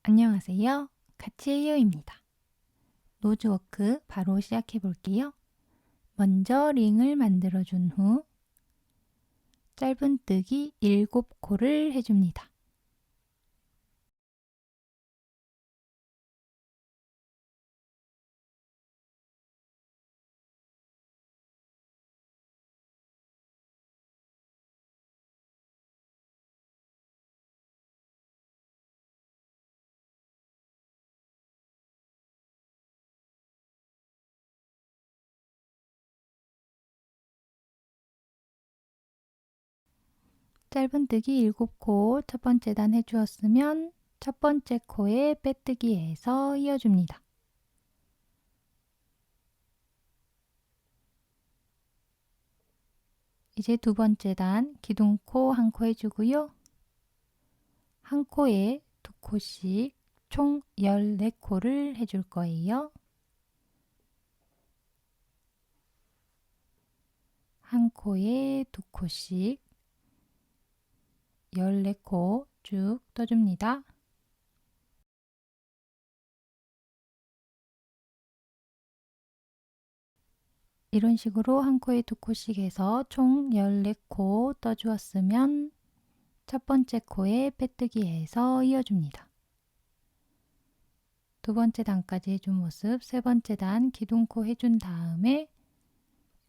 안녕하세요. 같이해요입니다. 노즈워크 바로 시작해 볼게요. 먼저 링을 만들어 준 후 짧은뜨기 7코를 해줍니다. 짧은뜨기 7코 첫 번째 단 해주었으면 첫 번째 코에 빼뜨기해서 이어줍니다. 이제 두 번째 단 기둥코 1코 해주고요. 한 코에 2코씩 총 14코를 해줄 거예요. 한 코에 2코씩 14코 쭉 떠줍니다. 이런 식으로 한 코에 2코씩 해서 총 14코 떠주었으면 첫 번째 코에 빼뜨기 해서 이어줍니다. 두 번째 단까지 해준 모습, 세 번째 단 기둥코 해준 다음에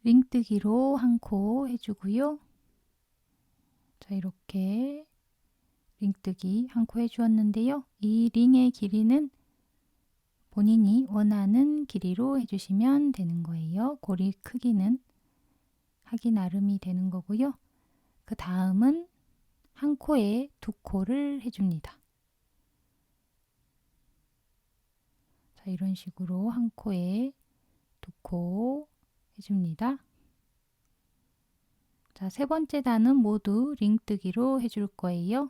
링뜨기로 한 코 해주고요. 자, 이렇게 링뜨기 한 코 해주었는데요. 이 링의 길이는 본인이 원하는 길이로 해주시면 되는 거예요. 고리 크기는 하기 나름이 되는 거고요. 그 다음은 한 코에 2코를 해줍니다. 자, 이런 식으로 한 코에 2코 해줍니다. 자, 세 번째 단은 모두 링뜨기로 해줄 거예요.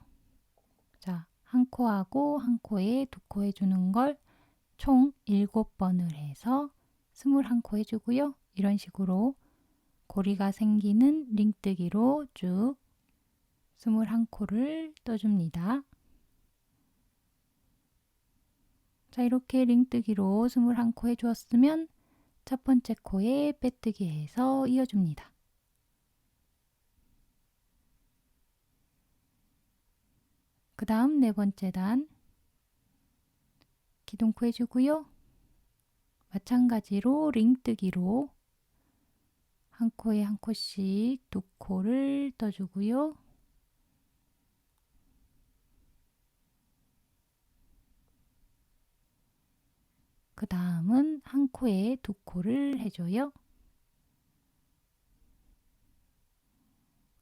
자, 한 코하고 한 코에 2코 해주는 걸 총 7번을 해서 21코 해주고요. 이런 식으로 고리가 생기는 링뜨기로 쭉 21코를 떠줍니다. 자, 이렇게 링뜨기로 21코 해주었으면 첫 번째 코에 빼뜨기 해서 이어줍니다. 그 다음 네 번째 단 기둥코 해주고요. 마찬가지로 링뜨기로 한 코에 한 코씩 2코를 떠주고요. 그 다음은 한 코에 2코를 해줘요.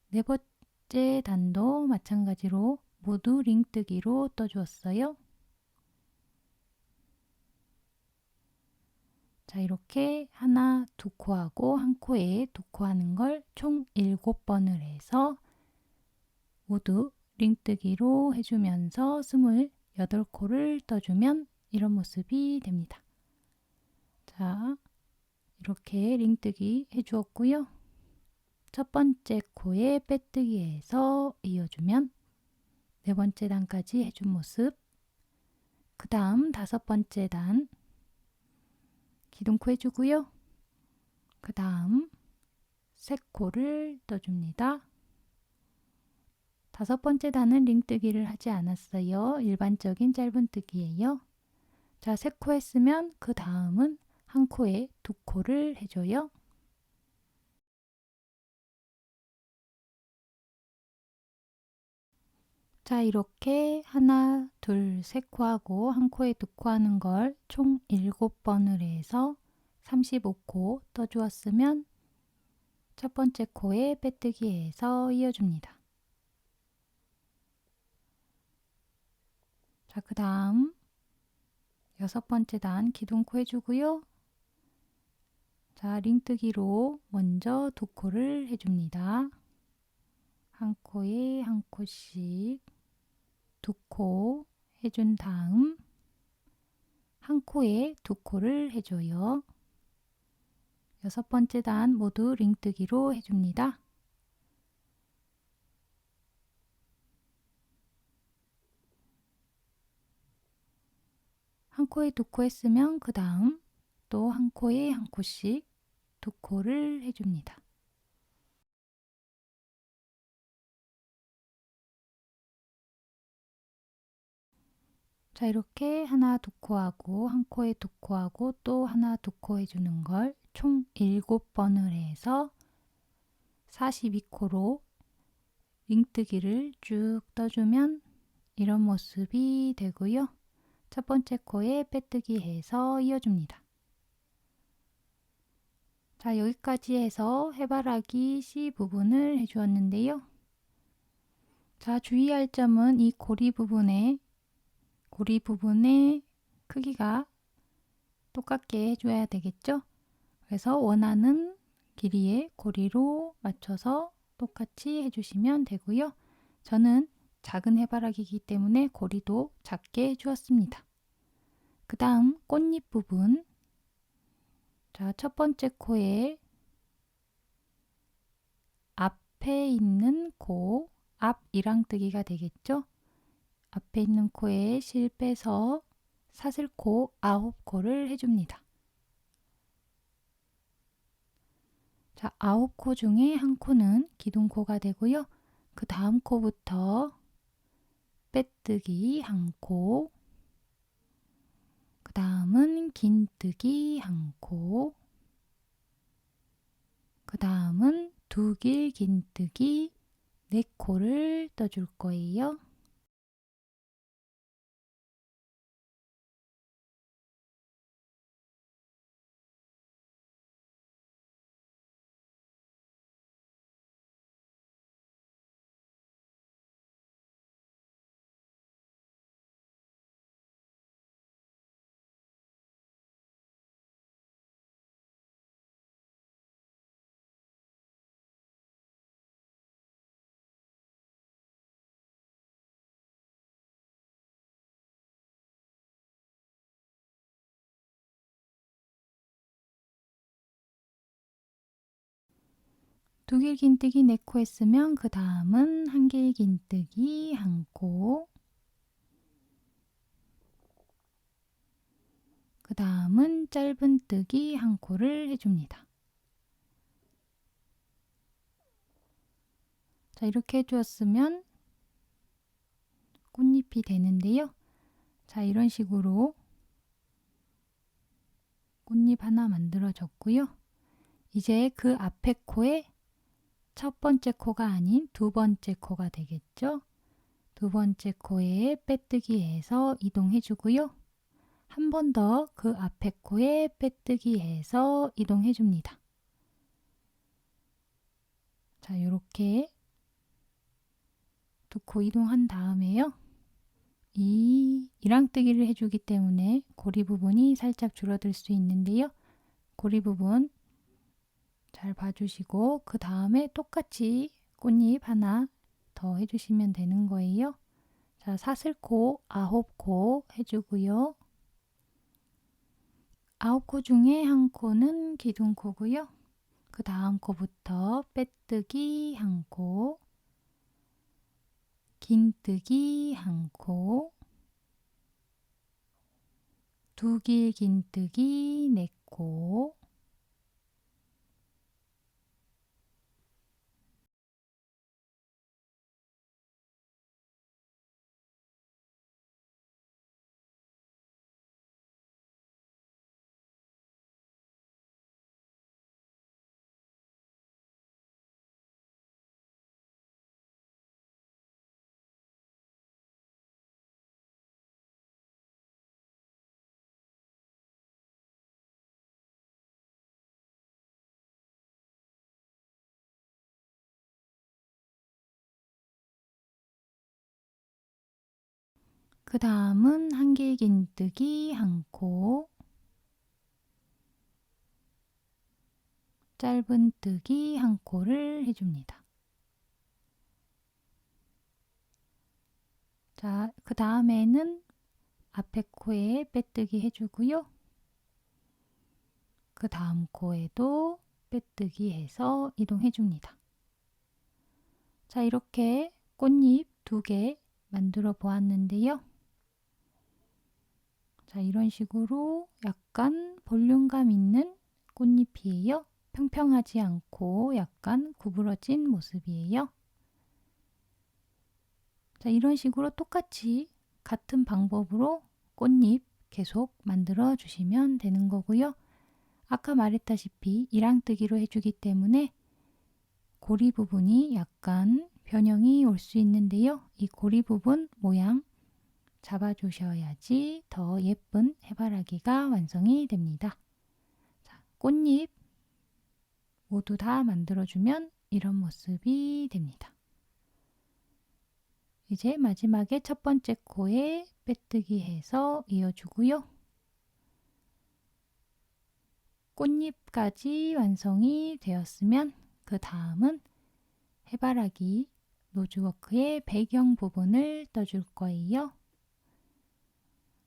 네 번째 단도 마찬가지로 모두 링뜨기로 떠주었어요. 자, 이렇게 하나, 2코하고 한 코에 2코 하는 걸 총 7번을 해서 모두 링뜨기로 해주면서 28코를 떠주면 이런 모습이 됩니다. 자, 이렇게 링뜨기 해주었고요. 첫 번째 코에 빼뜨기 해서 이어주면 네 번째 단까지 해준 모습, 그 다음 다섯 번째 단 기둥코 해주고요. 그 다음 세 코를 떠줍니다. 다섯 번째 단은 링뜨기를 하지 않았어요. 일반적인 짧은뜨기예요. 자, 세 코 했으면 그 다음은 한 코에 2코를 해줘요. 자, 이렇게 하나, 둘, 세 코 하고 한 코에 2코 하는 걸 총 7번을 해서 35코 떠주었으면 첫 번째 코에 빼뜨기 해서 이어줍니다. 자, 그 다음 여섯 번째 단 기둥코 해주고요. 자, 링뜨기로 먼저 2코를 해줍니다. 한 코에 한 코씩 2코 해준 다음 한 코에 2코를 해줘요. 여섯 번째 단 모두 링뜨기로 해줍니다. 한 코에 두 코 했으면 그 다음 또 한 코에 한 코씩 두 코를 해줍니다. 자, 이렇게 하나 두 코 하고 한 코에 두 코 하고 또 하나 두 코 해주는 걸 총 7번을 해서 42코로 윙뜨기를 쭉 떠주면 이런 모습이 되고요. 첫 번째 코에 빼뜨기 해서 이어줍니다. 자, 여기까지 해서 해바라기 C 부분을 해주었는데요. 자, 주의할 점은 이 고리 부분의 크기가 똑같게 해줘야 되겠죠? 그래서 원하는 길이의 고리로 맞춰서 똑같이 해주시면 되고요. 저는 작은 해바라기이기 때문에 고리도 작게 해주었습니다. 그 다음 꽃잎 부분, 자, 첫 번째 코에 앞에 있는 코, 앞 이랑뜨기가 되겠죠? 앞에 있는 코에 실 빼서 사슬코 9코를 해줍니다. 자, 9코 중에 한 코는 기둥코가 되고요. 그 다음 코부터 빼뜨기 한 코, 그 다음은 긴뜨기 한 코, 그 다음은 두길 긴뜨기 4코를 떠줄 거예요. 두길 긴뜨기 4코 했으면 그 다음은 한길 긴뜨기 한 코, 그 다음은 짧은 뜨기 한 코를 해줍니다. 자, 이렇게 해주었으면 꽃잎이 되는데요. 자, 이런 식으로 꽃잎 하나 만들어졌고요. 이제 그 앞에 코에 첫 번째 코가 아닌 두 번째 코가 되겠죠. 두 번째 코에 빼뜨기 해서 이동해 주고요. 한 번 더 그 앞에 코에 빼뜨기 해서 이동해 줍니다. 자, 이렇게 두 코 이동한 다음에요. 이 이랑뜨기를 해주기 때문에 고리 부분이 살짝 줄어들 수 있는데요. 고리 부분 잘 봐주시고 그 다음에 똑같이 꽃잎 하나 더 해주시면 되는 거예요. 자, 사슬코 9코 해주고요. 9코 중에 한 코는 기둥코고요. 그 다음 코부터 빼뜨기 한 코, 긴뜨기 한 코, 두길 긴뜨기 4코, 그 다음은 한길 긴뜨기 한 코, 짧은 뜨기 한 코를 해줍니다. 자, 그 다음에는 앞에 코에 빼뜨기 해주고요. 그 다음 코에도 빼뜨기 해서 이동해 줍니다. 자, 이렇게 꽃잎 2개 만들어 보았는데요. 자, 이런 식으로 약간 볼륨감 있는 꽃잎이에요. 평평하지 않고 약간 구부러진 모습이에요. 자, 이런 식으로 똑같이 같은 방법으로 꽃잎 계속 만들어 주시면 되는 거고요. 아까 말했다시피 이랑뜨기로 해주기 때문에 고리 부분이 약간 변형이 올 수 있는데요. 이 고리 부분 모양 잡아주셔야지 더 예쁜 해바라기가 완성이 됩니다. 자, 꽃잎 모두 다 만들어주면 이런 모습이 됩니다. 이제 마지막에 첫 번째 코에 빼뜨기 해서 이어주고요. 꽃잎까지 완성이 되었으면 그 다음은 해바라기 노즈워크의 배경 부분을 떠줄 거예요.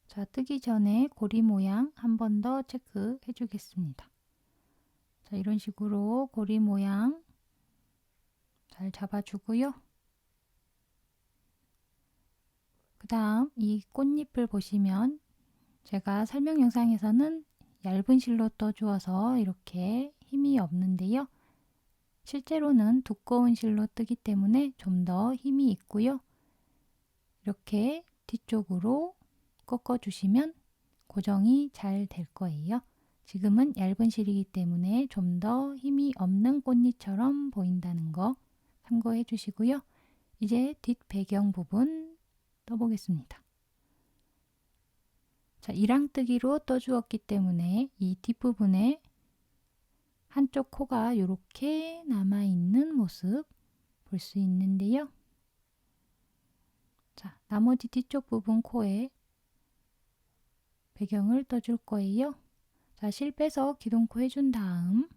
자, 뜨기 전에 고리 모양 한 번 더 체크해 주겠습니다. 자, 이런 식으로 고리 모양 잘 잡아주고요. 그 다음 이 꽃잎을 보시면 제가 설명 영상에서는 얇은 실로 떠주어서 이렇게 힘이 없는데요. 실제로는 두꺼운 실로 뜨기 때문에 좀 더 힘이 있고요. 이렇게 뒤쪽으로 꺾어주시면 고정이 잘 될 거예요. 지금은 얇은 실이기 때문에 좀 더 힘이 없는 꽃잎처럼 보인다는 거 참고해 주시고요. 이제 뒷 배경 부분 떠보겠습니다. 자, 이랑뜨기로 떠주었기 때문에 이 뒷부분에 한쪽 코가 이렇게 남아있는 모습 볼 수 있는데요. 자, 나머지 뒤쪽 부분 코에 배경을 떠줄 거예요. 자, 실 빼서 기둥코 해준 다음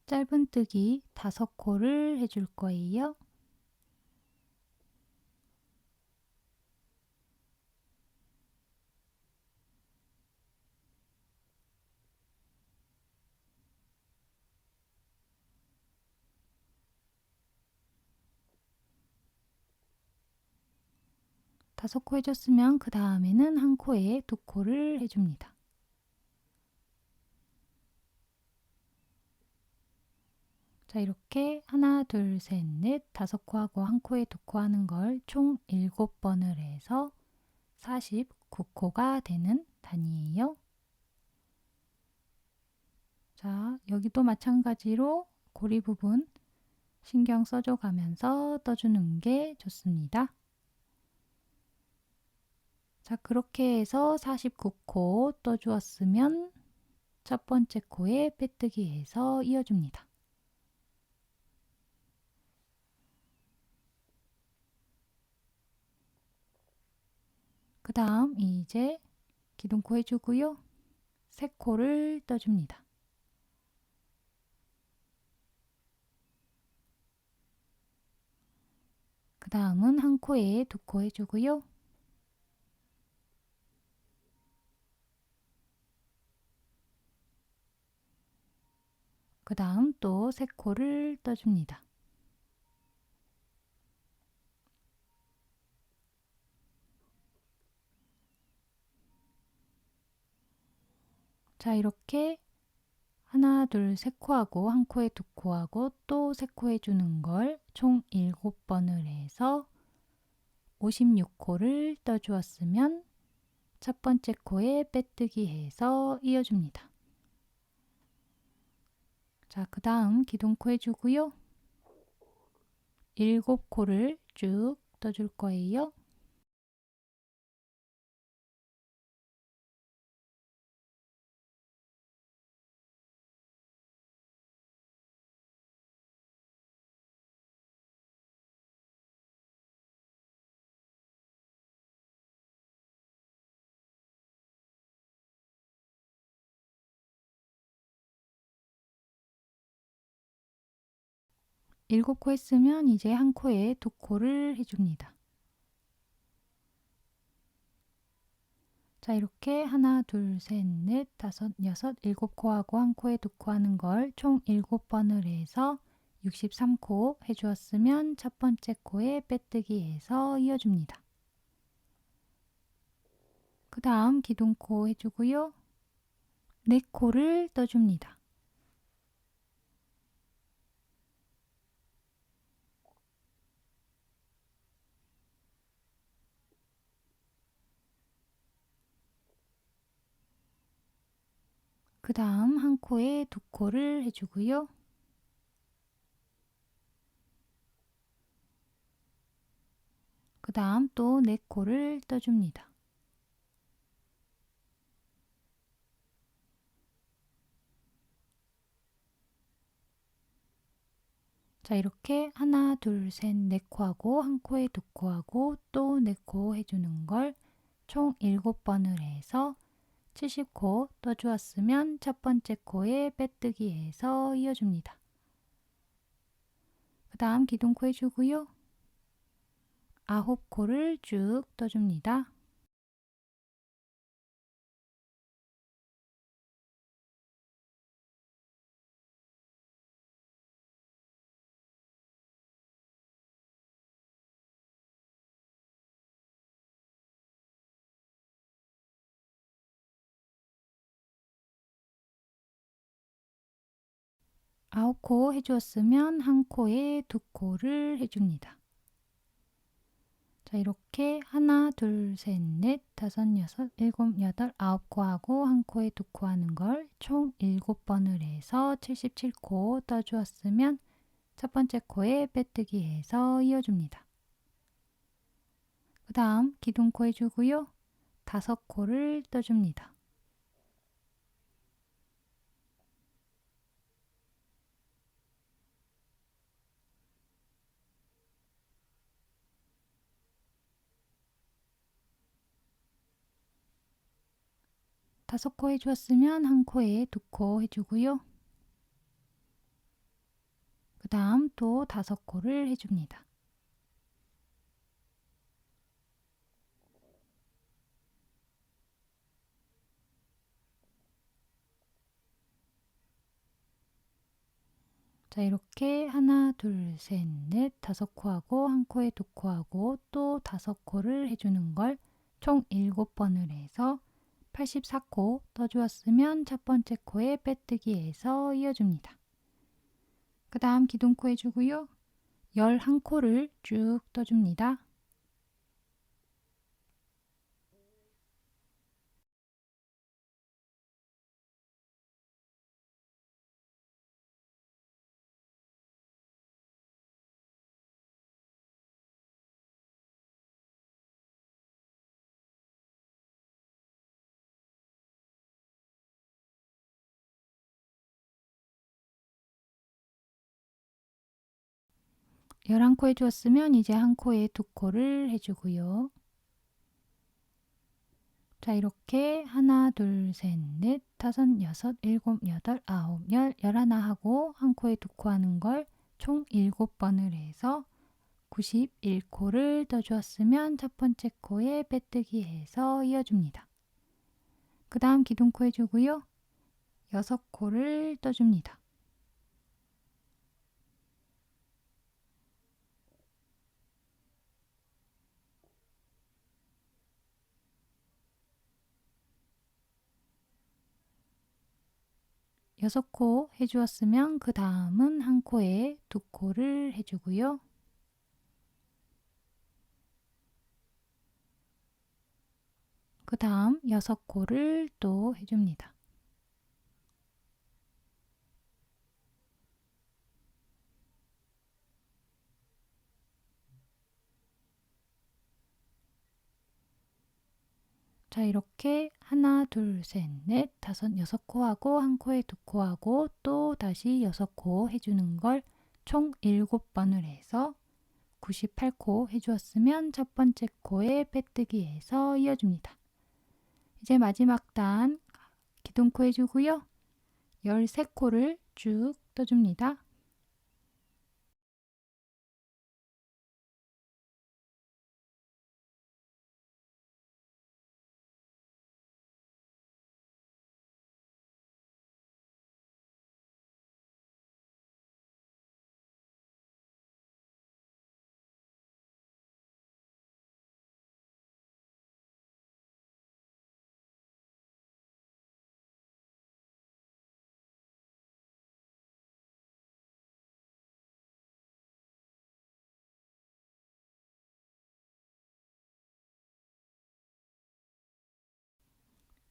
짧은뜨기 5코를 해줄 거예요. 다섯 코 해줬으면 그 다음에는 한 코에 2코를 해줍니다. 자, 이렇게 하나, 둘, 셋, 넷, 5코 하고 한 코에 2코 하는 걸 총 7번을 해서 49코가 되는 단위예요. 자, 여기도 마찬가지로 고리 부분 신경 써줘 가면서 떠주는 게 좋습니다. 자, 그렇게 해서 49코 떠주었으면 첫 번째 코에 빼뜨기 해서 이어줍니다. 그 다음 이제 기둥코 해주고요. 3코를 떠줍니다. 그 다음은 한 코에 2코 해주고요. 그 다음 또 3코를 떠줍니다. 자, 이렇게 하나, 둘, 3코 하고 한 코에 2코 하고 또 3코 해주는 걸 총 7번을 해서 56코를 떠주었으면 첫 번째 코에 빼뜨기 해서 이어줍니다. 자, 그 다음 기둥코 해주고요. 7코를 쭉 떠줄 거예요. 일곱 코 했으면 이제 한 코에 2코를 해줍니다. 자, 이렇게 하나, 둘, 셋, 넷, 다섯, 여섯, 7코 하고 한 코에 2코 하는 걸 총 7번을 해서 63코 해주었으면 첫 번째 코에 빼뜨기 해서 이어줍니다. 그 다음 기둥코 해주고요. 네 코를 떠줍니다. 그 다음 한 코에 두 코를 해주고요. 그 다음 또 네 코를 떠줍니다. 자, 이렇게 하나, 둘, 셋, 네 코하고 한 코에 두 코하고 또 네 코 해주는 걸 총 7번을 해서 70코 떠주었으면 첫 번째 코에 빼뜨기해서 이어줍니다. 그 다음 기둥코 해주고요. 9코를 쭉 떠줍니다. 아홉 코 해주었으면 한 코에 두 코를 해줍니다. 자, 이렇게 하나, 둘, 셋, 넷, 다섯, 여섯, 일곱, 여덟, 아홉 코 하고 한 코에 두 코 하는 걸 총 7번을 해서 77코 떠주었으면 첫 번째 코에 빼뜨기 해서 이어줍니다. 그 다음 기둥코 해주고요. 5코를 떠줍니다. 다섯 코 해주었으면 한 코에 두 코 해주고요. 그 다음 또 5코를 해줍니다. 자, 이렇게 하나, 둘, 셋, 넷, 5코하고 한 코에 두 코하고 또 5코를 해주는 걸 총 7번을 해서 84코 떠주었으면 첫 번째 코에 빼뜨기 해서 이어줍니다. 그 다음 기둥코 해주고요. 11코를 쭉 떠줍니다. 열한 코 해주었으면 이제 한 코에 두 코를 해주고요. 자, 이렇게 하나, 둘, 셋, 넷, 다섯, 여섯, 일곱, 여덟, 아홉, 열, 열하나 하고 한 코에 두 코 하는 걸 총 7번을 해서 91코를 떠주었으면 첫 번째 코에 빼뜨기 해서 이어줍니다. 그 다음 기둥코 해주고요. 6코를 떠줍니다. 여섯 코 해주었으면 그 다음은 한 코에 두 코를 해주고요. 그 다음 6코를 또 해줍니다. 자, 이렇게 하나, 둘, 셋, 넷, 다섯, 6코 하고 한 코에 두 코 하고 또 다시 6코 해주는 걸 총 7번을 해서 98코 해주었으면 첫 번째 코에 빼뜨기 해서 이어줍니다. 이제 마지막 단 기둥코 해주고요. 13코를 쭉 떠줍니다.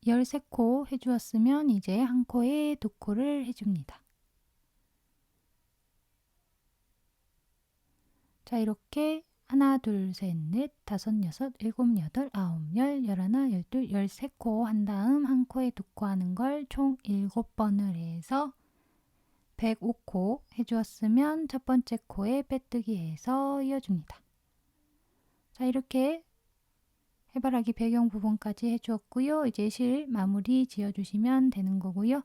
13코 해주었으면 이제 한 코에 2코를 해줍니다. 자, 이렇게 하나, 둘, 셋, 넷, 다섯, 여섯, 일곱, 여덟, 아홉, 열, 열하나, 열둘, 13코 한 다음 한 코에 2코 하는 걸 총 7번을 해서 105코 해주었으면 첫 번째 코에 빼뜨기 해서 이어줍니다. 자, 이렇게 해바라기 배경 부분까지 해주었고요. 이제 실 마무리 지어주시면 되는 거고요.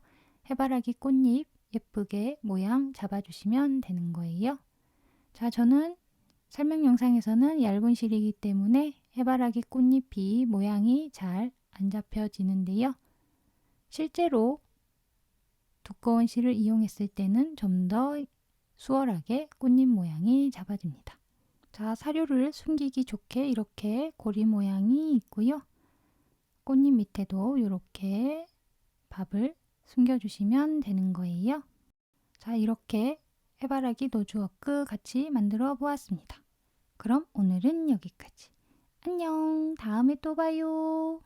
해바라기 꽃잎 예쁘게 모양 잡아주시면 되는 거예요. 자, 저는 설명 영상에서는 얇은 실이기 때문에 해바라기 꽃잎이 모양이 잘 안 잡혀지는데요. 실제로 두꺼운 실을 이용했을 때는 좀 더 수월하게 꽃잎 모양이 잡아집니다. 자, 사료를 숨기기 좋게 이렇게 고리 모양이 있고요. 꽃잎 밑에도 이렇게 밥을 숨겨주시면 되는 거예요. 자, 이렇게 해바라기 노즈워크 같이 만들어 보았습니다. 그럼 오늘은 여기까지. 안녕. 다음에 또 봐요.